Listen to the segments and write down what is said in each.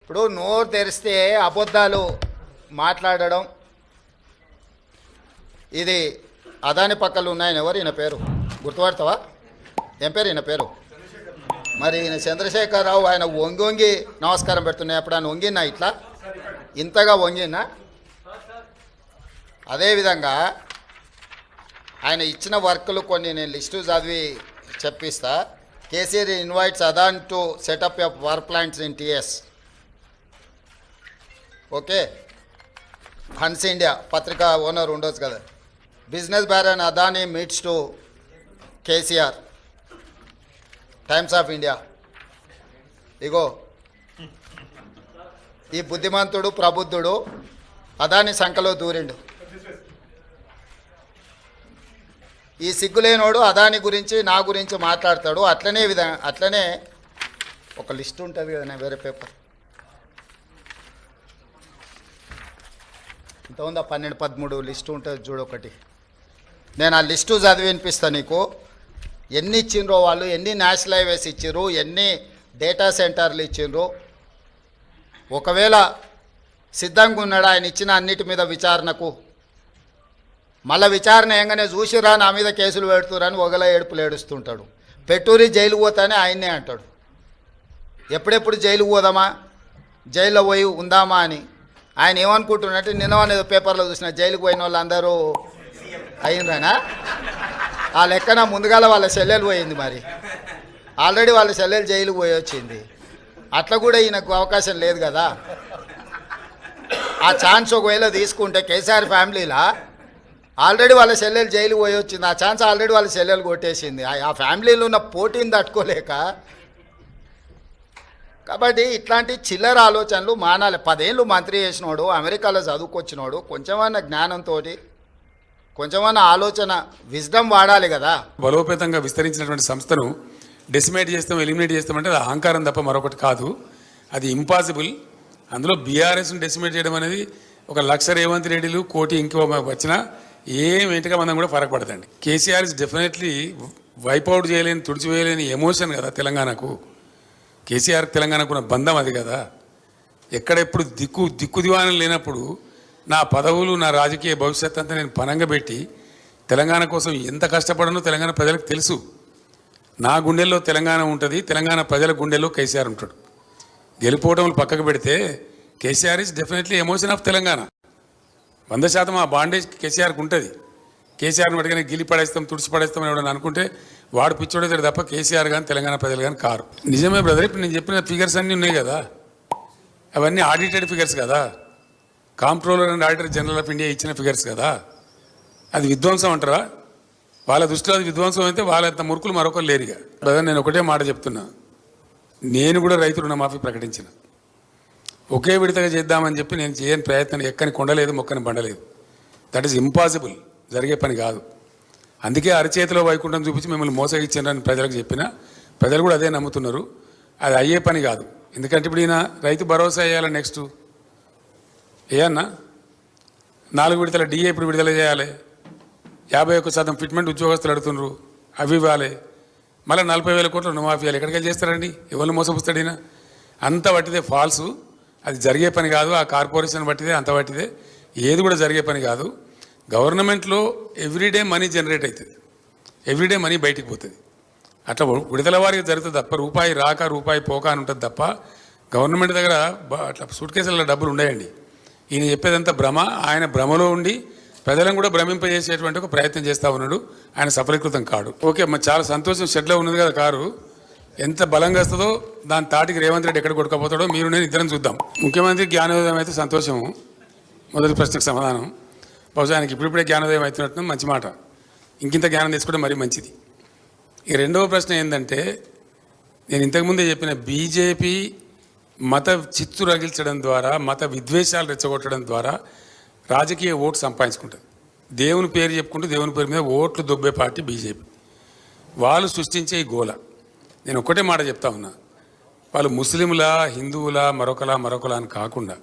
ఇప్పుడు నోరు తెరిస్తే అబద్ధాలు మాట్లాడడం, ఇది అదాని పక్కలు ఉన్నాయని ఎవరు ఈయన పేరు గుర్తుపడతావా? ఏం పేరు ఈయన పేరు? మరి ఈయన చంద్రశేఖరరావు, ఆయన వంగి వంగి నమస్కారం పెడుతున్నాయి. అప్పుడు ఆయన వంగినా ఇట్లా ఇంతగా వంగినా? అదేవిధంగా ఆయన ఇచ్చిన వర్కులు కొన్ని నేను లిస్టు చదివి చెప్పిస్తా. KCR invites Adani to setup a power plants in TS. Okay, Hans India పత్రికా ఓనర్ ఉండొచ్చు కదా. Business baron Adani meets to KCR, Times of India. ఇగో ఈ బుద్ధిమంతుడు ప్రబుద్ధుడు అదాని సంఖలో దూరిండు. ఈ సిగ్గులేనోడు అదాని గురించి నా గురించి మాట్లాడతాడు. అట్లనే ఒక లిస్ట్ ఉంటుంది కదా, వేరే పేపర్ ఇంత ఉందా, 12-13 లిస్టు ఉంటుంది చూడు ఒకటి. నేను ఆ లిస్టు చదివి వినిపిస్తాను నీకు. ఎన్ని ఇచ్చిండ్రో వాళ్ళు, ఎన్ని నేషనల్ హైవేస్ ఇచ్చిర్రు, ఎన్ని డేటా సెంటర్లు ఇచ్చిండ్రు. ఒకవేళ సిద్ధంగా ఉన్నాడు ఆయన ఇచ్చిన అన్నిటి మీద విచారణకు, మళ్ళీ విచారణ ఏంగానే చూసిరా నా మీద కేసులు పెడుతురని ఒకల ఏడుపులు ఏడుస్తుంటాడు. పెట్టూరి జైలు పోతానే ఆయన్నే అంటాడు. ఎప్పుడెప్పుడు జైలుకు పోదామా, జైల్లో పోయి ఉందామా అని ఆయన ఏమనుకుంటున్నట్టు. నిన్న పేపర్లో చూసిన జైలుకు పోయిన వాళ్ళు అందరూ అయినరానా? ఆ లెక్కన ముందుగాల వాళ్ళ చెల్లెలు పోయింది. మరి ఆల్రెడీ వాళ్ళ చెల్లెలు జైలుకు పోయి వచ్చింది. అట్లా కూడా ఈయనకు అవకాశం లేదు కదా. ఆ ఛాన్స్ ఒకవేళ తీసుకుంటే కేసీఆర్ ఫ్యామిలీలా ఆల్రెడీ వాళ్ళ చెల్లెలు జైలుకు పోయి వచ్చింది. ఆ ఛాన్స్ ఆల్రెడీ వాళ్ళ చెల్లెలు కొట్టేసింది. ఆ ఫ్యామిలీలో ఉన్న పోటీని తట్టుకోలేక. కాబట్టి ఇట్లాంటి చిల్లర ఆలోచనలు మానాలి. 10 ఏళ్ళు మంత్రి చేసినోడు, అమెరికాలో చదువుకొచ్చినోడు, కొంచెమన్నా జ్ఞానంతో, కొంచెమన్నా ఆలోచన, విజ్డమ్ వాడాలి కదా. బలోపేతంగా విస్తరించినటువంటి సంస్థను డెసిమేట్ చేస్తాం, ఎలిమినేట్ చేస్తామంటే అది అహంకారం తప్ప మరొకటి కాదు. అది ఇంపాసిబుల్. అందులో బీఆర్ఎస్ను డెసిమేట్ చేయడం అనేది 1,00,000 రేవంత్ రెడ్డిలు, 1 కోటి ఇంకో వచ్చినా ఏంటిగా మనం కూడా ఫరక పడదండి. కేసీఆర్ ఇస్ డెఫినెట్లీ వైపౌట్ చేయలేని, తుడిచివేయలేని ఎమోషన్ కదా తెలంగాణకు. కేసీఆర్ తెలంగాణకు ఉన్న బంధం అది కదా. ఎక్కడెప్పుడు దిక్కు దివాణం లేనప్పుడు నా పదవులు, నా రాజకీయ భవిష్యత్ అంతా నేను పనంగా పెట్టి తెలంగాణ కోసం ఎంత కష్టపడనో తెలంగాణ ప్రజలకు తెలుసు. నా గుండెల్లో తెలంగాణ ఉంటుంది, తెలంగాణ ప్రజల గుండెల్లో కేసీఆర్ ఉంటాడు. గెలిపోవడం పక్కకు పెడితే KCR is definitely emotion of Telangana. 100% ఆ బాండేజ్ కేసీఆర్కి ఉంటుంది. కేసీఆర్ని పట్టుకొని గిలి పడేస్తాం, తుడిచి పడేస్తామని ఎవడని అనుకుంటే వాడు పిచ్చోడేతాడు తప్ప కేసీఆర్ కానీ తెలంగాణ ప్రజలు కానీ కారు. నిజమే బ్రదర్, ఇప్పుడు నేను చెప్పిన ఫిగర్స్ అన్నీ ఉన్నాయి కదా, అవన్నీ ఆడిటెడ్ ఫిగర్స్ కదా. Comptroller and auditor general of India ఇచ్చిన ఫిగర్స్ కదా. అది విధ్వంసం అంటారా? వాళ్ళ దృష్టిలో అది విధ్వంసం అయితే వాళ్ళంత మురుకులు మరొకరు లేరుగా. బ్రదర్, నేను ఒకటే మాట చెప్తున్నా. నేను కూడా రైతు రుణమాఫీ ప్రకటించిన. ఒకే విడతగా చేద్దామని చెప్పి నేను చేయని ప్రయత్నం ఎక్కని కొండలేదు, మొక్కని బండలేదు. దట్ ఈస్ ఇంపాసిబుల్, జరిగే పని కాదు. అందుకే అరచేతిలో వైకుంఠం చూపించి మిమ్మల్ని మోసగిచ్చారని ప్రజలకు చెప్పిన, ప్రజలు కూడా అదే నమ్ముతున్నారు. అది అయ్యే పని కాదు. ఎందుకంటే ఇప్పుడు ఈయన రైతు భరోసా వేయాలి, నెక్స్ట్ ఏయన్నా 4 విడతల డిఏ ఇప్పుడు విడుదల చేయాలి. 51% ఫిట్మెంట్ ఉద్యోగస్తులు అడుగుతున్నారు, అవి ఇవ్వాలి. మళ్ళీ 40,000 కోట్ల రుణమాఫీ ఇవ్వాలి. ఎక్కడికి వెళ్ళి చేస్తారండి? ఎవరిని మోసపుస్తాడు ఈయన? అంత పట్టిదే ఫాల్సు. అది జరిగే పని కాదు. ఆ కార్పొరేషన్ బట్టిదే, అంత పట్టిదే. ఏది కూడా జరిగే పని కాదు. గవర్నమెంట్లో ఎవ్రీడే మనీ జనరేట్ అవుతుంది, ఎవ్రీడే మనీ బయటికి పోతుంది. అట్లా విడుదల వారికి జరుగుతుంది తప్ప రూపాయి రాక రూపాయి పోక అని ఉంటుంది తప్ప గవర్నమెంట్ దగ్గర అట్లా సూట్ కేసులలో డబ్బులు ఉండేయండి. ఈయన చెప్పేదంతా భ్రమ. ఆయన భ్రమలో ఉండి ప్రజలను కూడా భ్రమింపజేసేటువంటి ఒక ప్రయత్నం చేస్తూ ఉన్నాడు. ఆయన సఫలీకృతం కాడు. ఓకే, మరి చాలా సంతోషం. షెడ్లో ఉన్నది కదా కారు, ఎంత బలంగా వస్తుందో దాని తాటికి రేవంత్ రెడ్డి ఎక్కడ కొట్టుకపోతాడో మీరు నేను ఇద్దరం చూద్దాం. ముఖ్యమంత్రి జ్ఞానోదయం అయితే సంతోషము. మొదటి ప్రశ్నకు సమాధానం. బహుశా ఆయనకి ఇప్పుడిప్పుడే జ్ఞానోదయం అవుతున్నట్టు మంచి మాట. ఇంకింత జ్ఞానం తీసుకోవడం మరీ మంచిది. ఇక రెండవ ప్రశ్న ఏంటంటే, నేను ఇంతకుముందే చెప్పిన బీజేపీ మత చిత్తు రగిల్చడం ద్వారా, మత విద్వేషాలు రెచ్చగొట్టడం ద్వారా రాజకీయ ఓటు సంపాదించుకుంటుంది. దేవుని పేరు చెప్పుకుంటూ దేవుని పేరు మీద ఓట్లు దొబ్బే పార్టీ బీజేపీ. వాళ్ళు సృష్టించే ఈ గోల. నేను ఒక్కటే మాట చెప్తా ఉన్నా, వాళ్ళు ముస్లింలా, హిందువులా, మరొకలా అని కాకుండా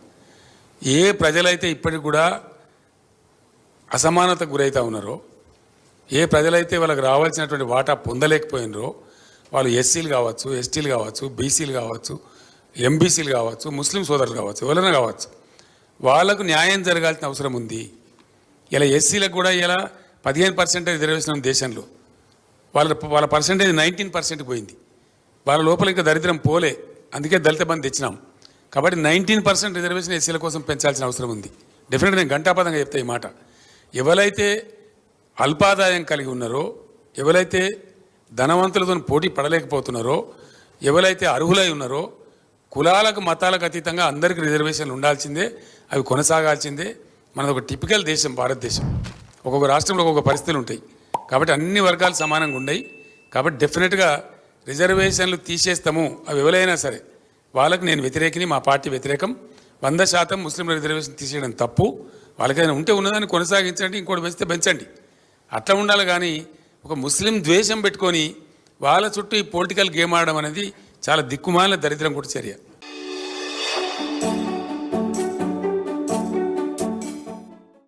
ఏ ప్రజలైతే ఇప్పటికి కూడా అసమానతకు గురవుతూ ఉన్నారో, ఏ ప్రజలైతే వాళ్ళకి రావాల్సినటువంటి వాటా పొందలేకపోయినరో, వాళ్ళు ఎస్సీలు కావచ్చు, ఎస్టీలు కావచ్చు, బీసీలు కావచ్చు, ఎంబీసీలు కావచ్చు, ముస్లిం సోదరులు కావచ్చు, ఎవరైనా కావచ్చు, వాళ్ళకు న్యాయం జరగాల్సిన అవసరం ఉంది. ఇలా ఎస్సీలకు కూడా ఇలా 15% రిజర్వేషన్ ఉంది దేశంలో. వాళ్ళ పర్సంటేజ్ 19% పోయింది. వాళ్ళ లోపల ఇంకా దరిద్రం పోలే, అందుకే దళిత బంధు తెచ్చినాం. కాబట్టి 19% రిజర్వేషన్ ఎస్సీల కోసం పెంచాల్సిన అవసరం ఉంది. డెఫినెట్గా నేను ఘంటాపదంగా చెప్తా ఈ మాట. ఎవరైతే అల్పాదాయం కలిగి ఉన్నారో, ఎవరైతే ధనవంతులతో పోటీ పడలేకపోతున్నారో, ఎవరైతే అర్హులై ఉన్నారో, కులాలకు మతాలకు అతీతంగా అందరికీ రిజర్వేషన్లు ఉండాల్సిందే, అవి కొనసాగాల్సిందే. మనది ఒక టిపికల్ దేశం భారతదేశం. ఒక్కొక్క రాష్ట్రంలో ఒక్కొక్క పరిస్థితులు ఉంటాయి. కాబట్టి అన్ని వర్గాలు సమానంగా ఉన్నాయి. కాబట్టి డెఫినెట్గా రిజర్వేషన్లు తీసేస్తాము, అవి ఎవరైనా సరే వాళ్ళకి నేను వ్యతిరేకిని, మా పార్టీ వ్యతిరేకం. 100% ముస్లింల రిజర్వేషన్ తీసేయడం తప్పు. వాళ్ళకైనా ఉంటే ఉన్నదాన్ని కొనసాగించండి, ఇంకోటి పెంచితే పెంచండి, అట్లా ఉండాలి. కానీ ఒక ముస్లిం ద్వేషం పెట్టుకొని వాళ్ళ చుట్టూ ఈ పొలిటికల్ గేమ్ ఆడడం అనేది చాలా దిక్కుమాలిన దరిద్రం కూడా చర్య.